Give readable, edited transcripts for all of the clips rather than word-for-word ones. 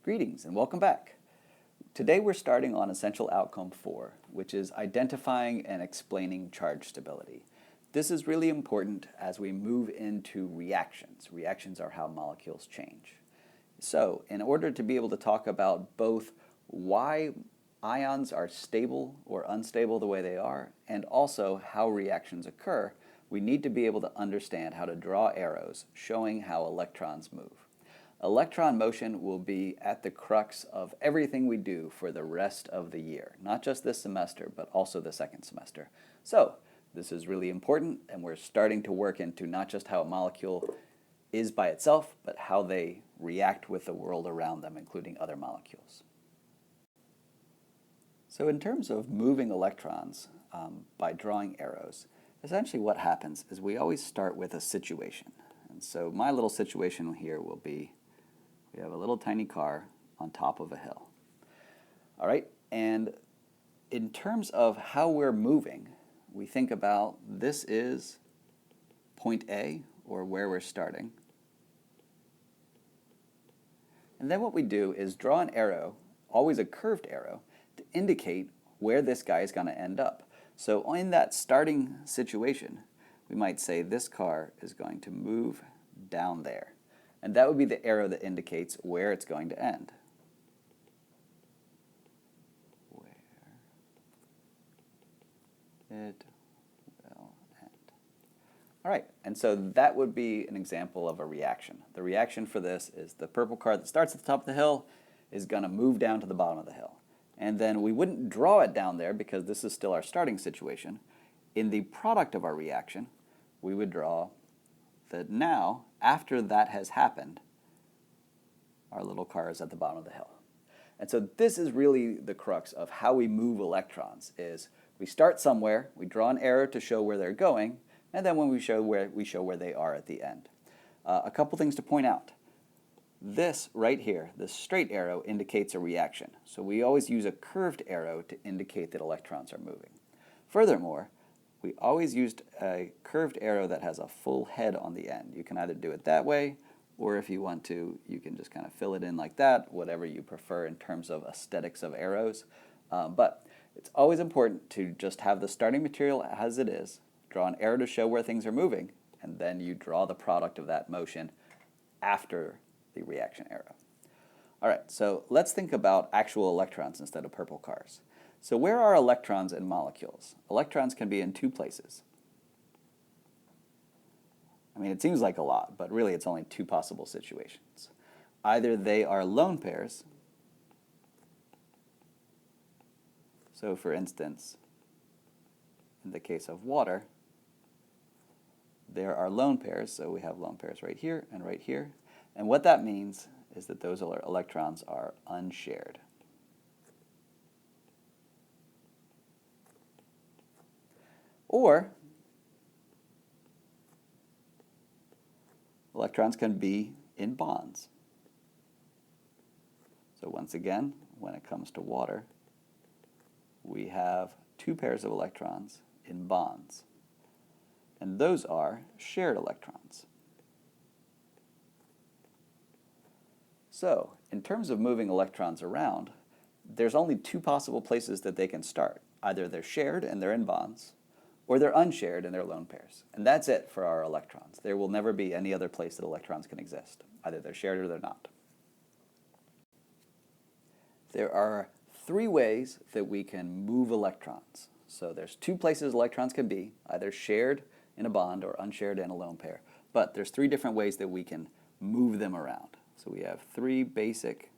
Greetings and welcome back. Today we're starting on Essential Outcome 4, which is identifying and explaining charge stability. This is really important as we move into reactions. Reactions are how molecules change. So, in order to be able to talk about both why ions are stable or unstable the way they are, and also how reactions occur, we need to be able to understand how to draw arrows showing how electrons move. Electron motion will be at the crux of everything we do for the rest of the year, not just this semester, but also the second semester. So, this is really important, and we're starting to work into not just how a molecule is by itself, but how they react with the world around them, including other molecules. So in terms of moving electrons by drawing arrows, essentially what happens is we always start with a situation. And so my little situation here will be, we have a little tiny car on top of a hill. All right, and in terms of how we're moving, we think about this is point A, or where we're starting. And then what we do is draw an arrow, always a curved arrow, to indicate where this guy is going to end up. So in that starting situation, we might say this car is going to move down there. And that would be the arrow that indicates where it's going to end. Where it will end. All right, and so that would be an example of a reaction. The reaction for this is the purple car that starts at the top of the hill is going to move down to the bottom of the hill. And then we wouldn't draw it down there because this is still our starting situation. In the product of our reaction, we would draw that now, after that has happened, our little car is at the bottom of the hill. And so this is really the crux of how we move electrons, is we start somewhere, we draw an arrow to show where they're going, and then when we show where they are at the end. A couple things to point out. This right here, this straight arrow, indicates a reaction. So we always use a curved arrow to indicate that electrons are moving. Furthermore, we always used a curved arrow that has a full head on the end. You can either do it that way, or if you want to, you can just kind of fill it in like that, whatever you prefer in terms of aesthetics of arrows. But it's always important to just have the starting material as it is, draw an arrow to show where things are moving, and then you draw the product of that motion after the reaction arrow. All right, so let's think about actual electrons instead of purple cars. So where are electrons in molecules? Electrons can be in two places. I mean, it seems like a lot, but really it's only two possible situations. Either they are lone pairs. So for instance, in the case of water, there are lone pairs, so we have lone pairs right here and right here. And what that means is that those electrons are unshared. Or electrons can be in bonds. So once again, when it comes to water, we have two pairs of electrons in bonds. And those are shared electrons. So, in terms of moving electrons around, there's only two possible places that they can start. Either they're shared and they're in bonds, or they're unshared and they're lone pairs. And that's it for our electrons. There will never be any other place that electrons can exist. Either they're shared or they're not. There are three ways that we can move electrons. So there's two places electrons can be, either shared in a bond or unshared in a lone pair. But there's three different ways that we can move them around. So we have three basic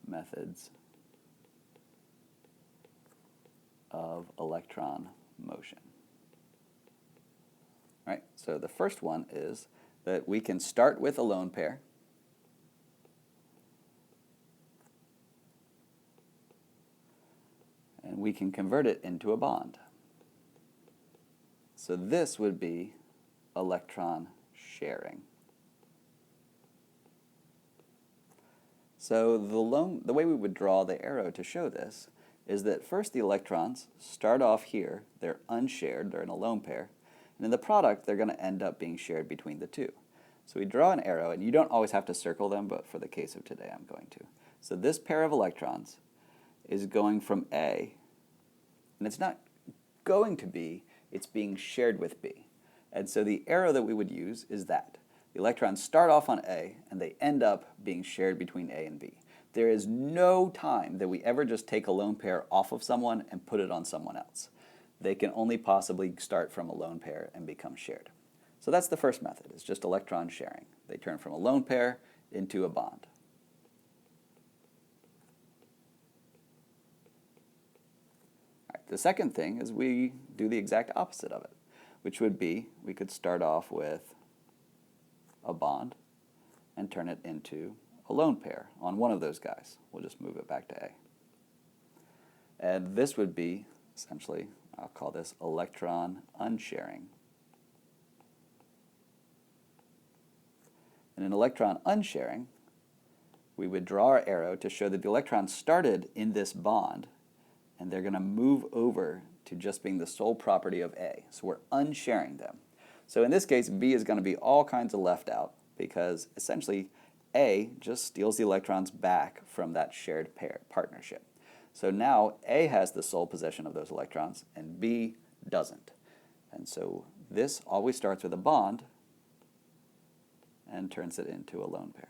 methods of electron motion. All right, so the first one is that we can start with a lone pair. And we can convert it into a bond. So this would be electron sharing. So the way we would draw the arrow to show this is that first the electrons start off here, they're unshared, they're in a lone pair, and in the product they're going to end up being shared between the two. So we draw an arrow, and you don't always have to circle them, but for the case of today, I'm going to. So this pair of electrons is going from A, and it's not going to B, it's being shared with B. And so the arrow that we would use is that. The electrons start off on A, and they end up being shared between A and B. There is no time that we ever just take a lone pair off of someone and put it on someone else. They can only possibly start from a lone pair and become shared. So that's the first method, it's just electron sharing. They turn from a lone pair into a bond. All right, the second thing is we do the exact opposite of it, which would be we could start off with a bond and turn it into a lone pair on one of those guys. We'll just move it back to A. And this would be essentially, I'll call this electron unsharing. And in electron unsharing, we would draw our arrow to show that the electrons started in this bond, and they're going to move over to just being the sole property of A. So we're unsharing them. So in this case, B is going to be all kinds of left out, because essentially A just steals the electrons back from that shared partnership. So now A has the sole possession of those electrons, and B doesn't. And so this always starts with a bond and turns it into a lone pair.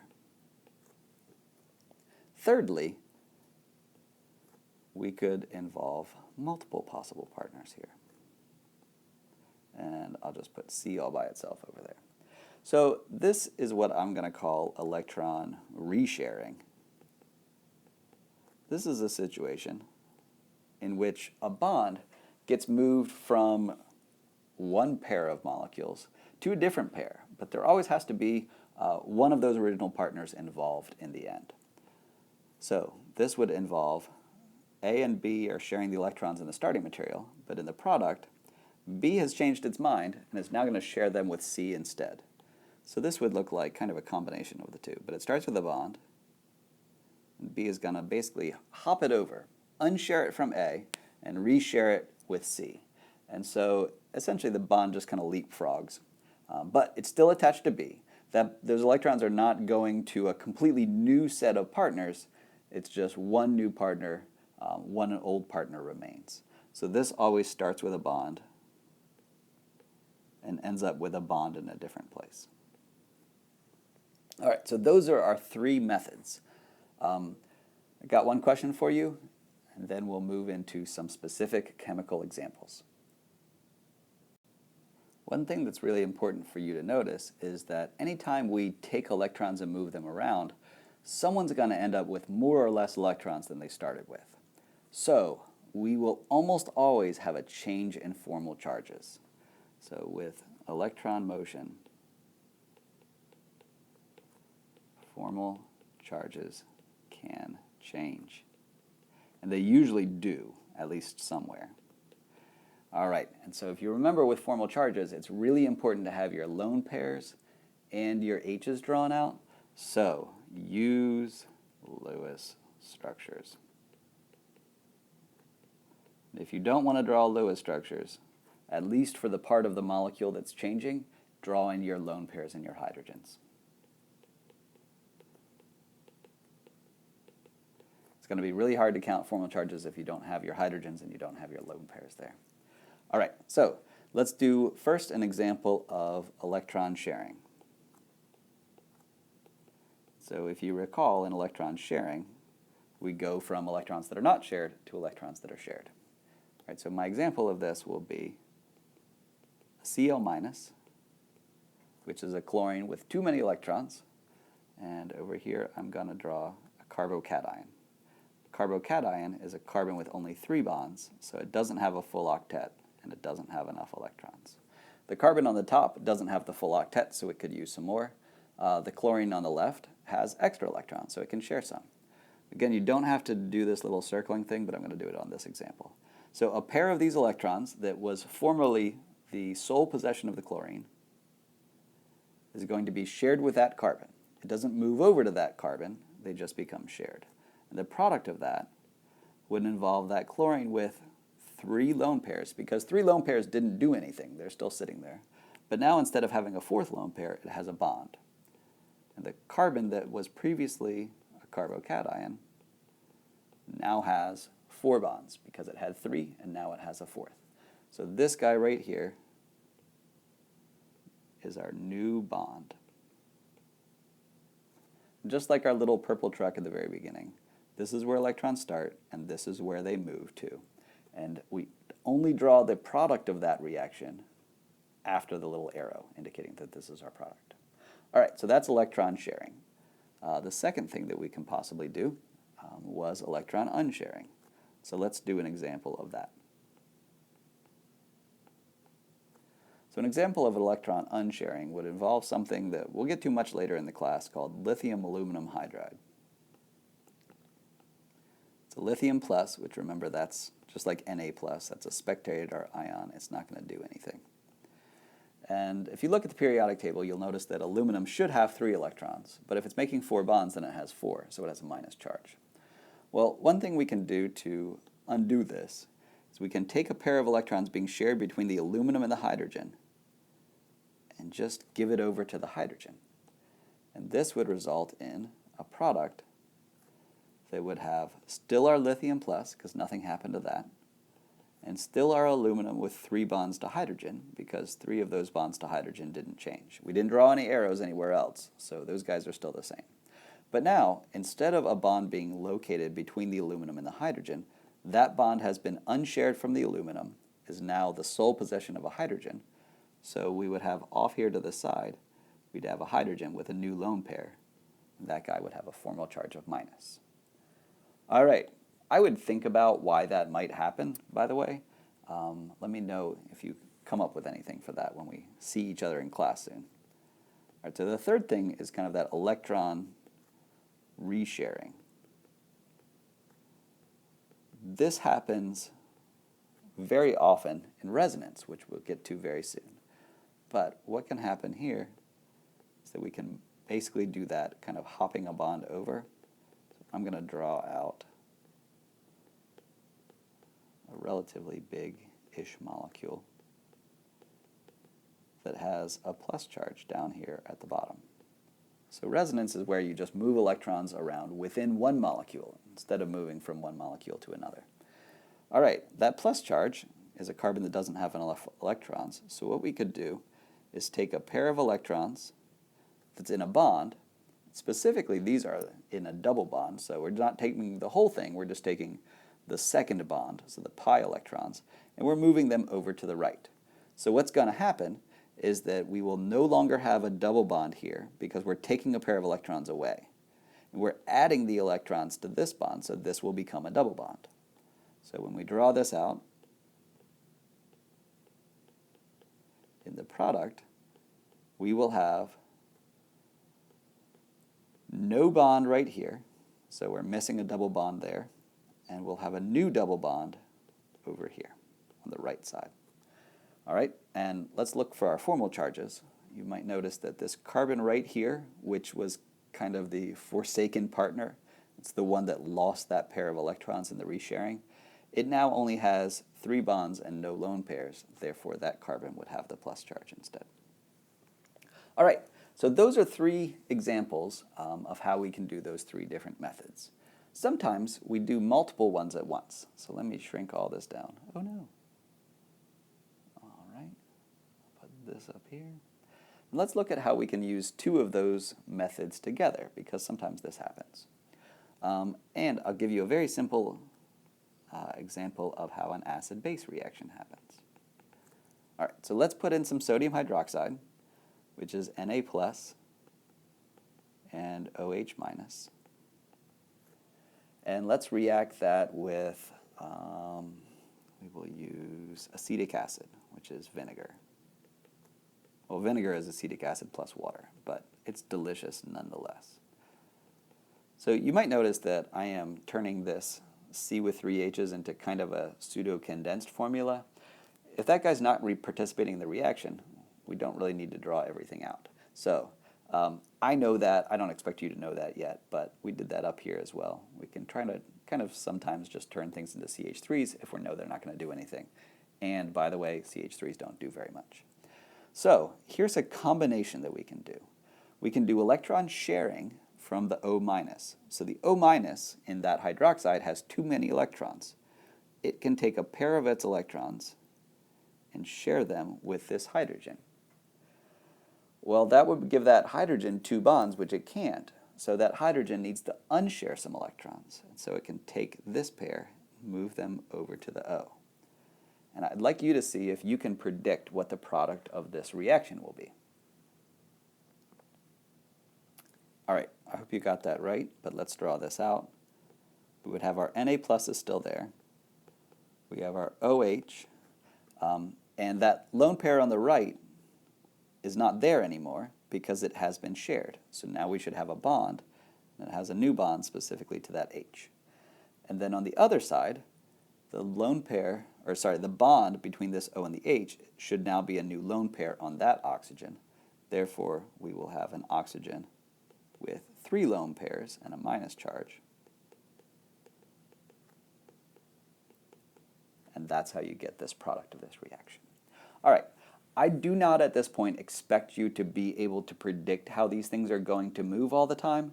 Thirdly, we could involve multiple possible partners here. And I'll just put C all by itself over there. So this is what I'm going to call electron resharing. This is a situation in which a bond gets moved from one pair of molecules to a different pair, but there always has to be one of those original partners involved in the end. So this would involve A and B are sharing the electrons in the starting material, but in the product, B has changed its mind and is now going to share them with C instead. So this would look like kind of a combination of the two, but it starts with a bond, and B is going to basically hop it over, unshare it from A, and reshare it with C. And so essentially the bond just kind of leapfrogs. But it's still attached to B. Those electrons are not going to a completely new set of partners. It's just one new partner, one old partner remains. So this always starts with a bond and ends up with a bond in a different place. All right, so those are our three methods. I got one question for you, and then we'll move into some specific chemical examples. One thing that's really important for you to notice is that anytime we take electrons and move them around, someone's going to end up with more or less electrons than they started with. So we will almost always have a change in formal charges. So with electron motion, formal charges can change. And they usually do, at least somewhere. All right, and so if you remember with formal charges, it's really important to have your lone pairs and your H's drawn out. So use Lewis structures. If you don't want to draw Lewis structures, at least for the part of the molecule that's changing, draw in your lone pairs and your hydrogens. It's going to be really hard to count formal charges if you don't have your hydrogens and you don't have your lone pairs there. All right, so let's do first an example of electron sharing. So if you recall, in electron sharing, we go from electrons that are not shared to electrons that are shared. All right, so my example of this will be a Cl-, which is a chlorine with too many electrons, and over here I'm going to draw a carbocation. Carbocation is a carbon with only 3 bonds, so it doesn't have a full octet, and it doesn't have enough electrons. The carbon on the top doesn't have the full octet, so it could use some more. The chlorine on the left has extra electrons, so it can share some. Again, you don't have to do this little circling thing, but I'm going to do it on this example. So a pair of these electrons that was formerly the sole possession of the chlorine is going to be shared with that carbon. It doesn't move over to that carbon, they just become shared. And the product of that would involve that chlorine with 3 lone pairs, because 3 lone pairs didn't do anything. They're still sitting there. But now instead of having a 4th lone pair, it has a bond. And the carbon that was previously a carbocation now has 4 bonds because it had 3 and now it has a 4th. So this guy right here is our new bond. Just like our little purple truck at the very beginning, this is where electrons start and this is where they move to. And we only draw the product of that reaction after the little arrow indicating that this is our product. All right, so that's electron sharing. The second thing that we can possibly do was electron unsharing. So let's do an example of that. So an example of electron unsharing would involve something that we'll get to much later in the class called lithium aluminum hydride. It's a lithium plus, which remember that's just like Na plus, that's a spectator ion, it's not going to do anything. And if you look at the periodic table, you'll notice that aluminum should have 3 electrons, but if it's making 4 bonds, then it has 4, so it has a minus charge. Well, one thing we can do to undo this is we can take a pair of electrons being shared between the aluminum and the hydrogen and just give it over to the hydrogen. And this would result in a product that would have still our lithium plus, because nothing happened to that, and still our aluminum with 3 bonds to hydrogen, because 3 of those bonds to hydrogen didn't change. We didn't draw any arrows anywhere else, so those guys are still the same. But now, instead of a bond being located between the aluminum and the hydrogen, that bond has been unshared from the aluminum, is now the sole possession of a hydrogen. So we would have off here to the side, we'd have a hydrogen with a new lone pair. And that guy would have a formal charge of minus. All right, I would think about why that might happen, by the way. Let me know if you come up with anything for that when we see each other in class soon. All right, so the third thing is kind of that electron resharing. This happens very often in resonance, which we'll get to very soon. But what can happen here is that we can basically do that kind of hopping a bond over. So I'm going to draw out a relatively big-ish molecule that has a plus charge down here at the bottom. So resonance is where you just move electrons around within one molecule instead of moving from one molecule to another. All right, that plus charge is a carbon that doesn't have enough electrons. So what we could do is take a pair of electrons that's in a bond. Specifically, these are in a double bond, so we're not taking the whole thing, we're just taking the second bond, so the pi electrons, and we're moving them over to the right. So what's going to happen is that we will no longer have a double bond here because we're taking a pair of electrons away. And we're adding the electrons to this bond, so this will become a double bond. So when we draw this out, in the product, we will have no bond right here, so we're missing a double bond there, and we'll have a new double bond over here on the right side. All right, and let's look for our formal charges. You might notice that this carbon right here, which was kind of the forsaken partner, it's the one that lost that pair of electrons in the resharing, it now only has 3 bonds and no lone pairs, therefore that carbon would have the plus charge instead. All right, so those are 3 examples of how we can do those 3 different methods. Sometimes we do multiple ones at once, so let me shrink all this down. Oh no. All right, put this up here. And let's look at how we can use 2 of those methods together, because sometimes this happens. And I'll give you a very simple example of how an acid-base reaction happens. All right, so let's put in some sodium hydroxide, which is Na plus and OH minus. And let's react that with, we will use acetic acid, which is vinegar. Well, vinegar is acetic acid plus water, but it's delicious nonetheless. So you might notice that I am turning this C with 3 H's into kind of a pseudo-condensed formula. If that guy's not participating in the reaction, we don't really need to draw everything out. So I know that. I don't expect you to know that yet, but we did that up here as well. We can try to kind of sometimes just turn things into CH3s if we know they're not going to do anything. And by the way, CH3s don't do very much. So here's a combination that we can do. we can do electron sharing from the O minus. So the O minus in that hydroxide has too many electrons. It can take a pair of its electrons and share them with this hydrogen. Well, that would give that hydrogen 2 bonds, which it can't. So that hydrogen needs to unshare some electrons. And so it can take this pair, move them over to the O. And I'd like you to see if you can predict what the product of this reaction will be. All right, I hope you got that right, but let's draw this out. We would have our Na plus is still there. We have our OH, and that lone pair on the right is not there anymore because it has been shared. So now we should have a bond that has a new bond specifically to that H. And then on the other side, the lone pair, or sorry, the bond between this O and the H should now be a new lone pair on that oxygen. Therefore, we will have an oxygen with 3 lone pairs and a minus charge. And that's how you get this product of this reaction. All right, I do not at this point expect you to be able to predict how these things are going to move all the time.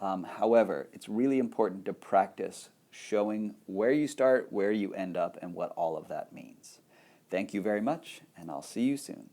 However, it's really important to practice showing where you start, where you end up, and what all of that means. Thank you very much, and I'll see you soon.